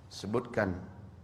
Sebutkan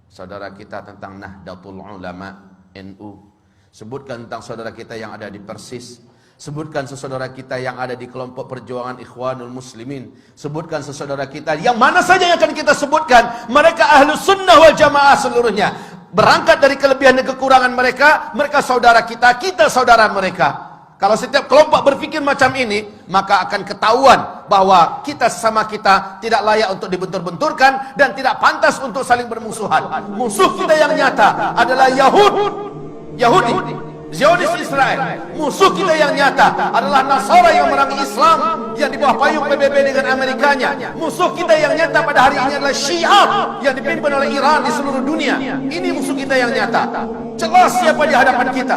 saudara kita tentang Nahdlatul Ulama NU. Sebutkan tentang saudara kita yang ada di Persis. Sebutkan sesaudara kita yang ada di kelompok perjuangan Ikhwanul Muslimin. Sebutkan sesaudara kita yang mana saja yang akan kita sebutkan, mereka Ahlus Sunnah wal Jamaah seluruhnya. Berangkat dari kelebihan dan kekurangan mereka, mereka saudara kita, kita saudara mereka. Kalau setiap kelompok berpikir macam ini, maka akan ketahuan bahwa kita sesama kita tidak layak untuk dibentur-benturkan dan tidak pantas untuk saling bermusuhan. Musuh kita yang nyata adalah Yahudi, Zionis Israel. Musuh kita yang nyata adalah Nasara yang merangi Islam yang di bawah payung PBB dengan Amerikanya. Musuh kita yang nyata pada hari ini adalah Syiah yang dipimpin oleh Iran di seluruh dunia. Ini musuh kita yang nyata. Jelas siapa di hadapan kita.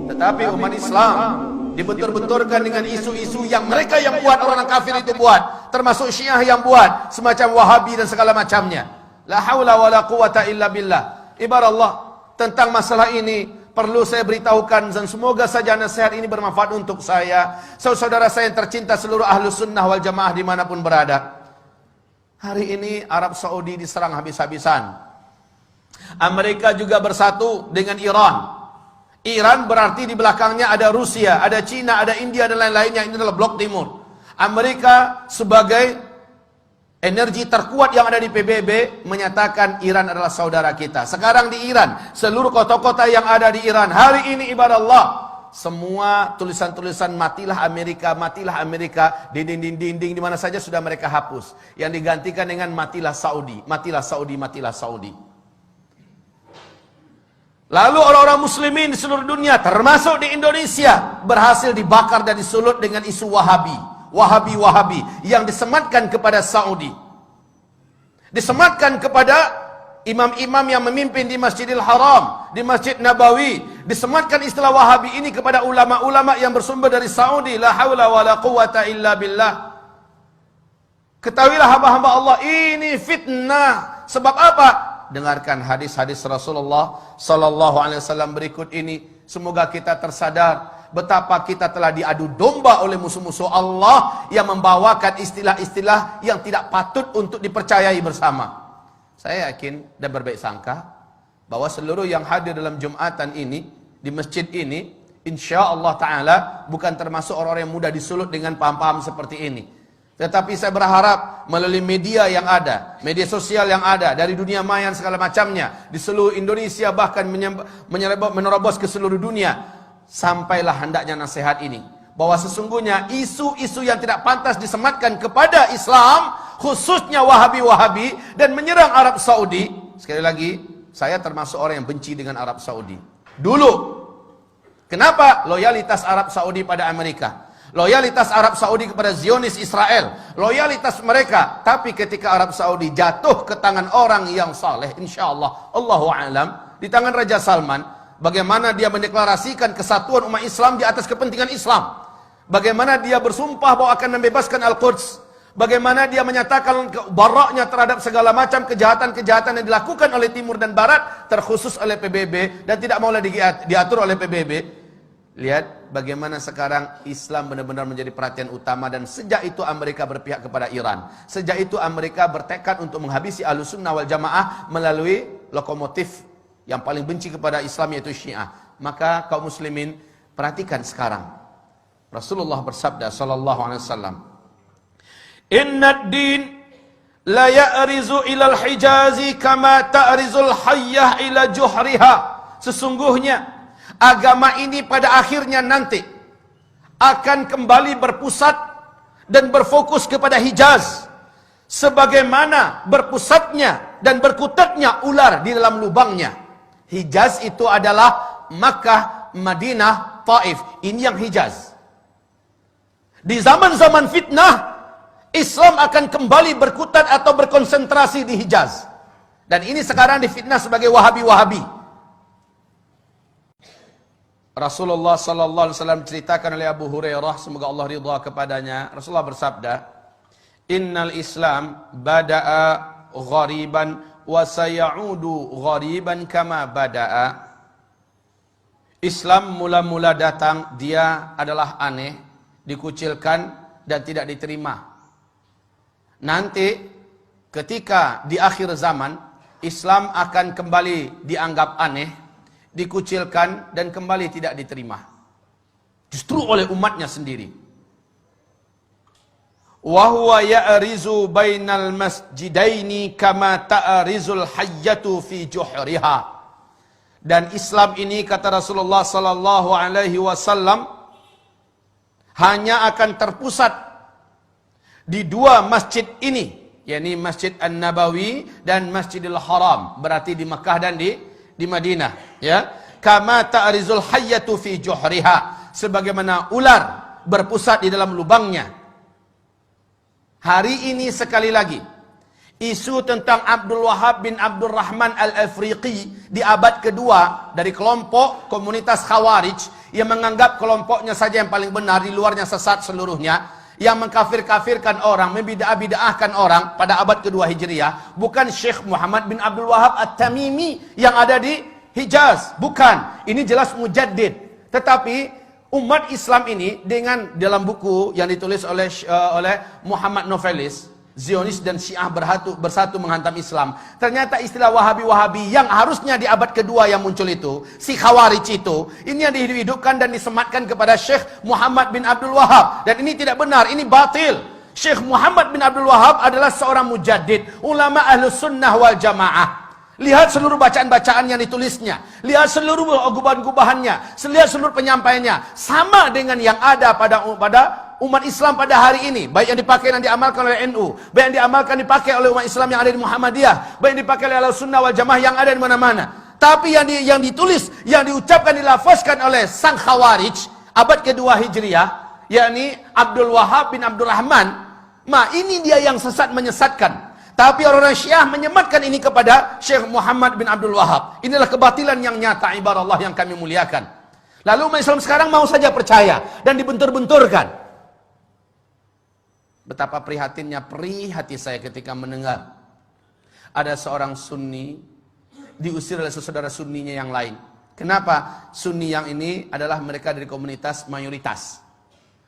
Tetapi umat Islam dibentur-benturkan dengan isu-isu yang mereka yang buat, orang kafir itu buat, termasuk Syiah yang buat, semacam Wahabi dan segala macamnya. La haula wala quwata illa billah. Ibarat Allah, tentang masalah ini perlu saya beritahukan dan semoga saja nasihat ini bermanfaat untuk saya, saudara saya yang tercinta, seluruh Ahlus Sunnah wal Jamaah dimanapun berada. Hari ini Arab Saudi diserang habis-habisan. Amerika juga bersatu dengan Iran. Iran berarti di belakangnya ada Rusia, ada Cina, ada India dan lain-lainnya. Ini adalah blok timur. Amerika sebagai energi terkuat yang ada di PBB menyatakan Iran adalah saudara kita. Sekarang di Iran, seluruh kota-kota yang ada di Iran hari ini ibarat Allah, semua tulisan-tulisan matilah Amerika di dinding-dinding di mana saja sudah mereka hapus. Yang digantikan dengan matilah Saudi, matilah Saudi, matilah Saudi. Lalu orang-orang muslimin di seluruh dunia termasuk di Indonesia berhasil dibakar dan disulut dengan isu Wahabi yang disematkan kepada Saudi, disematkan kepada imam-imam yang memimpin di Masjidil Haram, di Masjid Nabawi, disematkan istilah Wahabi ini kepada ulama-ulama yang bersumber dari Saudi. La haula wala quwata illa billah. Ketahuilah hamba-hamba Allah, ini fitnah. Sebab apa? Dengarkan hadis-hadis Rasulullah sallallahu alaihi wasallam berikut ini. Semoga kita tersadar betapa kita telah diadu domba oleh musuh-musuh Allah yang membawakan istilah-istilah yang tidak patut untuk dipercayai bersama. Saya yakin dan berbaik sangka bahwa seluruh yang hadir dalam Jumatan ini, di masjid ini, insya-Allah ta'ala bukan termasuk orang-orang yang mudah disulut dengan paham-paham seperti ini. Tetapi saya berharap melalui media yang ada, media sosial yang ada, dari dunia maya segala macamnya, di seluruh Indonesia bahkan menerobos ke seluruh dunia, sampailah hendaknya nasihat ini, bahwa sesungguhnya isu-isu yang tidak pantas disematkan kepada Islam, khususnya Wahabi-Wahabi, dan menyerang Arab Saudi. Sekali lagi, saya termasuk orang yang benci dengan Arab Saudi. Dulu, kenapa? Loyalitas Arab Saudi pada Amerika, loyalitas Arab Saudi kepada Zionis Israel, loyalitas mereka. Tapi ketika Arab Saudi jatuh ke tangan orang yang saleh, insyaAllah, Allahu a'lam, di tangan Raja Salman, bagaimana dia mendeklarasikan kesatuan umat Islam di atas kepentingan Islam, bagaimana dia bersumpah bahwa akan membebaskan Al-Quds, bagaimana dia menyatakan baraknya terhadap segala macam kejahatan-kejahatan yang dilakukan oleh Timur dan Barat, terkhusus oleh PBB, dan tidak mau lagi diatur oleh PBB. Lihat bagaimana sekarang Islam benar-benar menjadi perhatian utama, dan sejak itu Amerika berpihak kepada Iran. Sejak itu Amerika bertekad untuk menghabisi Ahlus Sunnah wal Jamaah melalui lokomotif yang paling benci kepada Islam, yaitu Syiah. Maka kaum muslimin, perhatikan sekarang. Rasulullah bersabda sallallahu alaihi wasallam, "Innad din la ya'rizu ilal hijazi kama ta'rizul hayyah ila juhriha." Sesungguhnya agama ini pada akhirnya nanti akan kembali berpusat dan berfokus kepada Hijaz, sebagaimana berpusatnya dan berkutatnya ular di dalam lubangnya. Hijaz itu adalah Makkah, Madinah, Taif. Ini yang Hijaz. Di zaman-zaman fitnah, Islam akan kembali berkutat atau berkonsentrasi di Hijaz. Dan ini sekarang difitnah sebagai Wahabi-Wahabi. Rasulullah sallallahu alaihi wasallam ceritakan oleh Abu Hurairah, semoga Allah ridha kepadanya, Rasulullah bersabda, "Innal Islam bada'a ghariban wa sayaudu ghariban kama bada'a." Islam mula-mula datang, dia adalah aneh, dikucilkan dan tidak diterima. Nanti ketika di akhir zaman Islam akan kembali dianggap aneh, dikucilkan dan kembali tidak diterima. Justru oleh umatnya sendiri. Wa huwa ya'rizu bainal masjidaini kama ta'rizul hayyatu fi juhriha. Dan Islam ini, kata Rasulullah sallallahu alaihi wasallam, hanya akan terpusat di dua masjid ini, yakni Masjid An-Nabawi dan Masjidil Haram, berarti di Mekah dan di Madinah, ya. Kama ta'rizul hayyatu fi juhriha, sebagaimana ular berpusat di dalam lubangnya. Hari ini sekali lagi isu tentang Abdul Wahab bin Abdul Rahman Al-Afriqi di abad kedua dari kelompok komunitas Khawarij yang menganggap kelompoknya saja yang paling benar, di luarnya sesat seluruhnya, yang mengkafir-kafirkan orang, membid'ah-bid'ahkan orang pada abad kedua Hijriah. Bukan Syekh Muhammad bin Abdul Wahab At-Tamimi yang ada di Hijaz, bukan. Ini jelas mujaddid. Tetapi umat Islam ini dengan dalam buku yang ditulis oleh Muhammad Novelis, Zionis dan Syiah bersatu menghantam Islam. Ternyata istilah Wahabi-Wahabi yang harusnya di abad kedua yang muncul itu, si Khawarij itu, ini yang dihidupkan dan disematkan kepada Syekh Muhammad bin Abdul Wahab. Dan ini tidak benar, ini batil. Syekh Muhammad bin Abdul Wahab adalah seorang mujaddid, ulama Ahlus Sunnah wal Jamaah. Lihat seluruh bacaan-bacaan yang ditulisnya, lihat seluruh gubahan-gubahannya, lihat seluruh penyampaiannya, sama dengan yang ada pada umat Islam pada hari ini, baik yang dipakai dan diamalkan oleh NU, baik yang diamalkan dipakai oleh umat Islam yang ada di Muhammadiyah, baik yang dipakai oleh Ahlussunnah wal Jamaah yang ada di mana-mana. Tapi yang ditulis, yang diucapkan, dilafazkan oleh sang Khawarij abad kedua Hijriah, yakni Abdul Wahab bin Abdul Rahman, ini dia yang sesat, menyesatkan. Tapi orang-orang Syiah menyematkan ini kepada Syekh Muhammad bin Abdul Wahab. Inilah kebatilan yang nyata, ibarat Allah yang kami muliakan. Lalu umat Islam sekarang mau saja percaya dan dibentur-benturkan. Betapa prihatinnya, perih hati saya ketika mendengar ada seorang Sunni diusir oleh saudara Sunninya yang lain. Kenapa? Sunni yang ini adalah mereka dari komunitas mayoritas,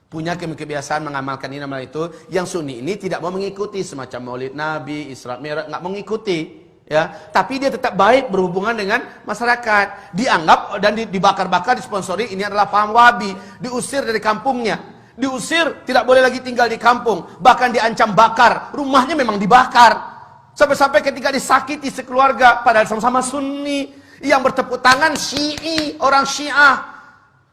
punya kebiasaan mengamalkan ini nama itu. Yang Sunni ini tidak mau mengikuti semacam Maulid Nabi, Isra Mi'raj, nggak mengikuti, ya. Tapi dia tetap baik berhubungan dengan masyarakat. Dianggap dan dibakar-bakar, disponsori, ini adalah paham Wahabi. Diusir dari kampungnya, diusir, tidak boleh lagi tinggal di kampung, bahkan diancam bakar. Rumahnya memang dibakar. Sampai-sampai ketika disakiti sekeluarga, padahal sama-sama Sunni, yang bertepuk tangan Syi'i, orang Syiah,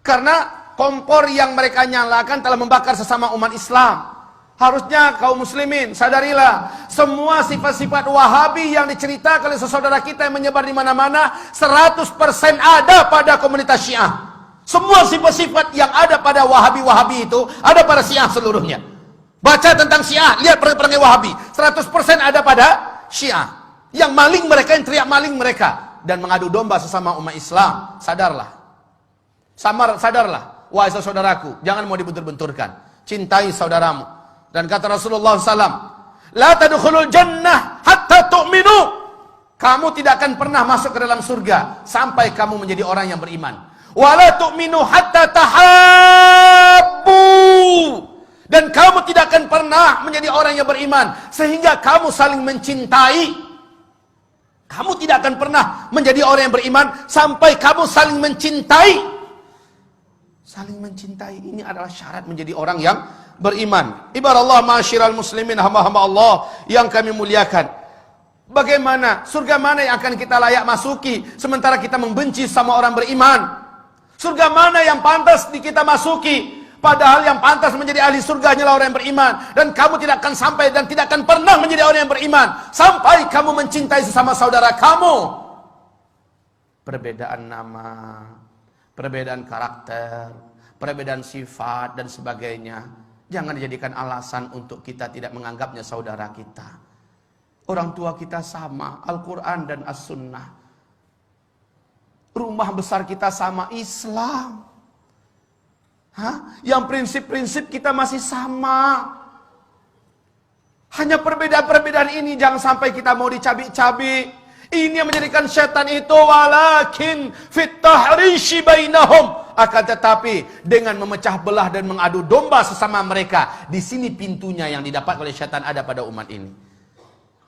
karena kompor yang mereka nyalakan telah membakar sesama umat Islam. Harusnya kaum muslimin sadarilah, semua sifat-sifat Wahabi yang diceritakan oleh saudara kita yang menyebar di mana-mana 100% ada pada komunitas Syiah. Semua sifat-sifat yang ada pada Wahabi-Wahabi itu ada pada Syiah seluruhnya. Baca tentang Syiah, lihat perangai Wahabi, 100% ada pada Syiah. Yang maling mereka, yang teriak maling mereka dan mengadu domba sesama umat Islam. Sadarlah. Sadarlah. Wahai saudaraku, jangan mau dibentur-benturkan. Cintai saudaramu. Dan kata Rasulullah SAW, La tadkhulul jannah hatta tu'minu. Kamu tidak akan pernah masuk ke dalam surga sampai kamu menjadi orang yang beriman. Wa la tu'minu hatta tahabbu. Dan kamu tidak akan pernah menjadi orang yang beriman sehingga kamu saling mencintai. Kamu tidak akan pernah menjadi orang yang beriman sampai kamu saling mencintai. Saling mencintai ini adalah syarat menjadi orang yang beriman. Ibarat Allah, ma'asyiral muslimin, hamba-hamba Allah yang kami muliakan. Bagaimana, surga mana yang akan kita layak masuki sementara kita membenci sama orang beriman? Surga mana yang pantas kita masuki? Padahal yang pantas menjadi ahli surga hanyalah orang yang beriman. Dan kamu tidak akan sampai dan tidak akan pernah menjadi orang yang beriman sampai kamu mencintai sesama saudara kamu. Perbedaan nama, perbedaan karakter, perbedaan sifat dan sebagainya, jangan dijadikan alasan untuk kita tidak menganggapnya saudara kita. Orang tua kita sama, Al-Quran dan As-Sunnah. Rumah besar kita sama, Islam. Yang prinsip-prinsip kita masih sama. Hanya perbedaan-perbedaan ini jangan sampai kita mau dicabik-cabik. Ini yang menjadikan setan itu, walakin fit tahrishi bainahum, akan tetapi dengan memecah belah dan mengadu domba sesama mereka. Di sini pintunya yang didapat oleh setan ada pada umat ini.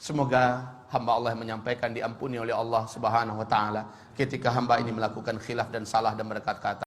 Semoga hamba Allah yang menyampaikan diampuni oleh Allah Subhanahu wa taala ketika hamba ini melakukan khilaf dan salah dan berkata-kata.